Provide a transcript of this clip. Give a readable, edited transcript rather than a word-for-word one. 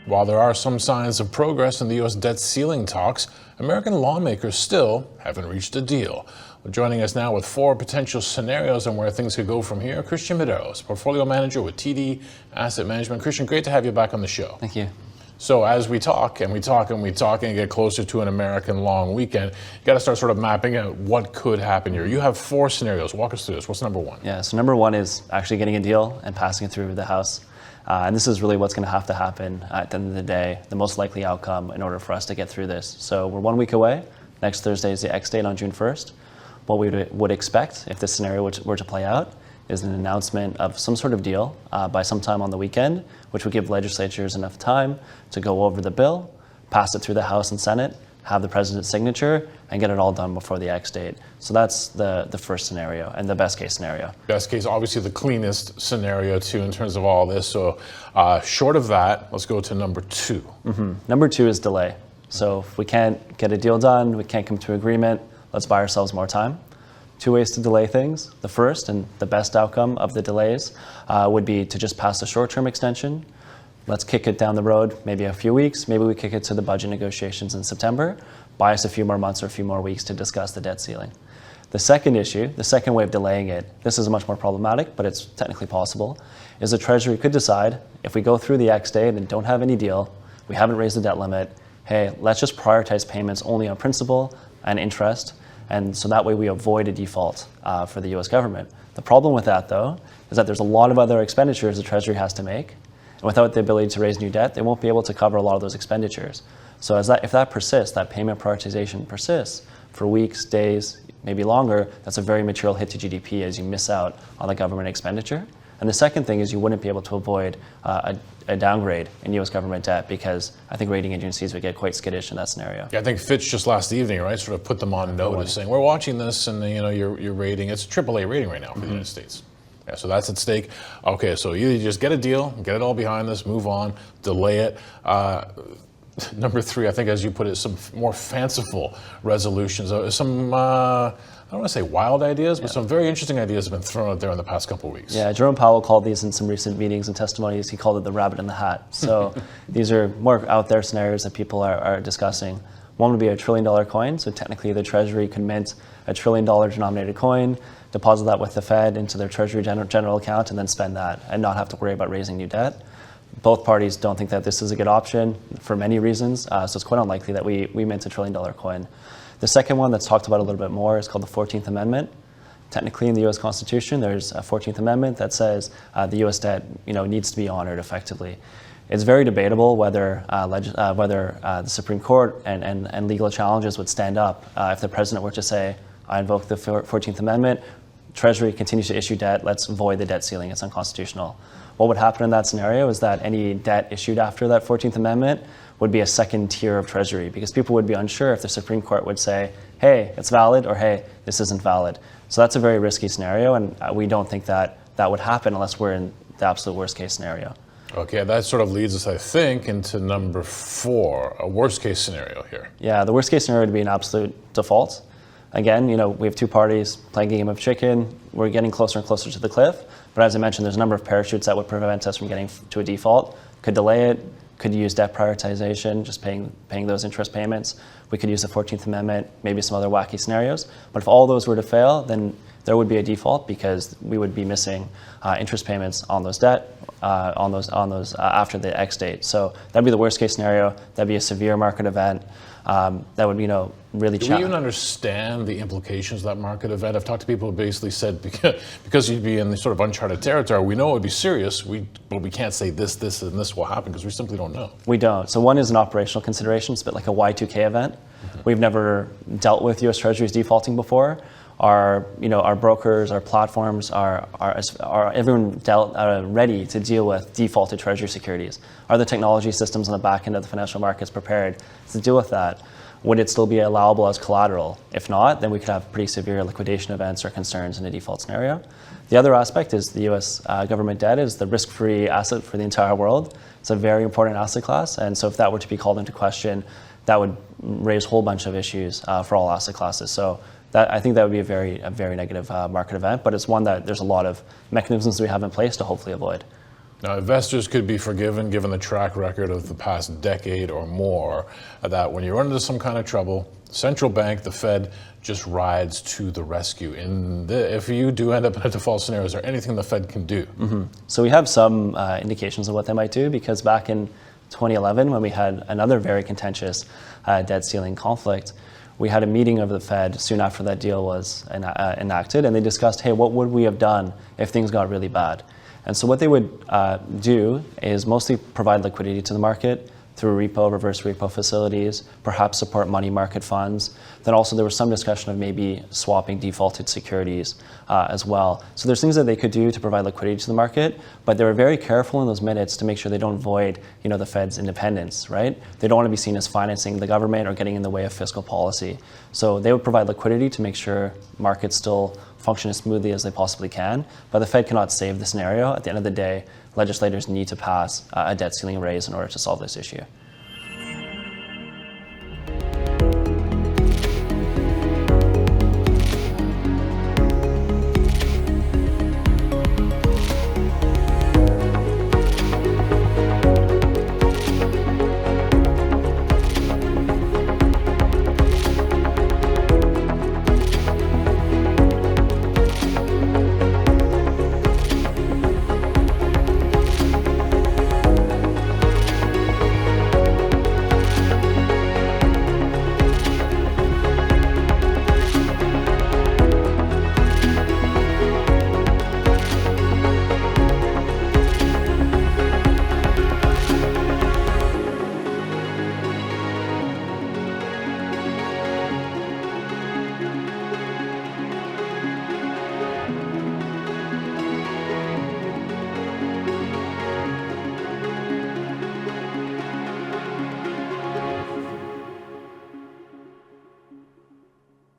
While there are some signs of progress in the U.S. debt ceiling talks, American lawmakers still haven't reached a deal. Well, joining us now with 4 potential scenarios on where things could go from here, Christian Medeiros, portfolio manager with TD Asset Management. Christian, great to have you back on the show. Thank you. So as we talk and we talk and we talk and get closer to an American long weekend, you got to start sort of mapping out what could happen here. You have 4 scenarios. Walk us through this. What's number 1? Yeah, so number 1 is actually getting a deal and passing it through the House. And this is really what's going to have to happen at the end of the day, the most likely outcome in order for us to get through this. So we're 1 week away. Next Thursday is the X date on June 1st. What we would expect if this scenario were to play out is an announcement of some sort of deal by sometime on the weekend, which would give legislatures enough time to go over the bill, pass it through the House and Senate, have the president's signature, and get it all done before the X date. So that's the first scenario and the best case scenario. Best case, obviously the cleanest scenario too in terms of all this. So short of that, let's go to number 2. Mm-hmm. Number 2 is delay. So if we can't get a deal done, we can't come to agreement, let's buy ourselves more time. 2 ways to delay things. The first and the best outcome of the delays would be to just pass a short-term extension. Let's kick it down the road, maybe a few weeks. Maybe we kick it to the budget negotiations in September. Buy us a few more months or a few more weeks to discuss the debt ceiling. The second issue, the second way of delaying it, this is much more problematic, but it's technically possible, is the Treasury could decide, if we go through the X date and don't have any deal, we haven't raised the debt limit, hey, let's just prioritize payments only on principal and interest, and so that way we avoid a default for the US government. The problem with that, though, is that there's a lot of other expenditures the Treasury has to make, and without the ability to raise new debt, they won't be able to cover a lot of those expenditures. So if that persists, that payment prioritization persists for weeks, days, maybe longer, that's a very material hit to GDP as you miss out on the government expenditure. And the second thing is you wouldn't be able to avoid a downgrade in U.S. government debt because I think rating agencies would get quite skittish in that scenario. Yeah, I think Fitch just last evening, right, sort of put them on notice saying, we're watching this and, you know, your rating, it's a AAA rating right now for the United States. Yeah, so that's at stake. Okay, so you just get a deal, get it all behind us, move on, delay it. Number 3, I think, as you put it, some more fanciful resolutions. Some, I don't want to say wild ideas, but some very interesting ideas have been thrown out there in the past couple of weeks. Yeah, Jerome Powell called these in some recent meetings and testimonies. He called it the rabbit in the hat. So these are more out there scenarios that people are discussing. One would be a $1 trillion coin. So technically the Treasury could mint a $1 trillion denominated coin, deposit that with the Fed into their Treasury general account, and then spend that and not have to worry about raising new debt. Both parties don't think that this is a good option for many reasons, so it's quite unlikely that we mint a $1 trillion coin. The second one that's talked about a little bit more is called the 14th Amendment. Technically in the U.S. Constitution, there's a 14th Amendment that says the U.S. debt needs to be honored effectively. It's very debatable whether the Supreme Court and legal challenges would stand up if the president were to say, I invoke the 14th Amendment, Treasury continues to issue debt, let's void the debt ceiling, it's unconstitutional. What would happen in that scenario is that any debt issued after that 14th Amendment would be a second tier of Treasury because people would be unsure if the Supreme Court would say, hey, it's valid, or hey, this isn't valid. So that's a very risky scenario, and we don't think that would happen unless we're in the absolute worst case scenario. Okay, that sort of leads us, I think, into number 4, a worst case scenario here. Yeah, the worst case scenario would be an absolute default. Again, we have 2 parties playing a game of chicken. We're getting closer and closer to the cliff. But as I mentioned, there's a number of parachutes that would prevent us from getting to a default. Could delay it, could use debt prioritization, just paying those interest payments. We could use the 14th Amendment, maybe some other wacky scenarios. But if all those were to fail, then there would be a default because we would be missing interest payments on those debt after the X date. So that'd be the worst case scenario. That'd be a severe market event. That would, really challenge. Do we even understand the implications of that market event? I've talked to people who basically said because you'd be in the sort of uncharted territory, we know it would be serious, but we can't say this, and this will happen because we simply don't know. We don't. So one is an operational consideration. It's a bit like a Y2K event. We've never dealt with U.S. Treasuries defaulting before. Our brokers, our platforms, are everyone ready to deal with defaulted Treasury securities? Are the technology systems on the back end of the financial markets prepared to deal with that? Would it still be allowable as collateral? If not, then we could have pretty severe liquidation events or concerns in a default scenario. The other aspect is the U.S. government debt is the risk-free asset for the entire world. It's a very important asset class, and so if that were to be called into question, that would raise a whole bunch of issues for all asset classes. So I think that would be a very negative market event, but it's one that there's a lot of mechanisms we have in place to hopefully avoid. Now, investors could be forgiven given the track record of the past decade or more that when you run into some kind of trouble, central bank, the Fed, just rides to the rescue. If you do end up in a default scenario, is there anything the Fed can do? So we have some indications of what they might do, because back in 2011, when we had another very contentious debt ceiling conflict, we had a meeting of the Fed soon after that deal was enacted, and they discussed, hey, what would we have done if things got really bad? And so what they would do is mostly provide liquidity to the market through repo, reverse repo facilities, perhaps support money market funds. Then also there was some discussion of maybe swapping defaulted securities as well. So there's things that they could do to provide liquidity to the market, but they were very careful in those minutes to make sure they don't void, the Fed's independence, right? They don't want to be seen as financing the government or getting in the way of fiscal policy. So they would provide liquidity to make sure markets still function as smoothly as they possibly can, but the Fed cannot save the scenario. At the end of the day, legislators need to pass a debt ceiling raise in order to solve this issue.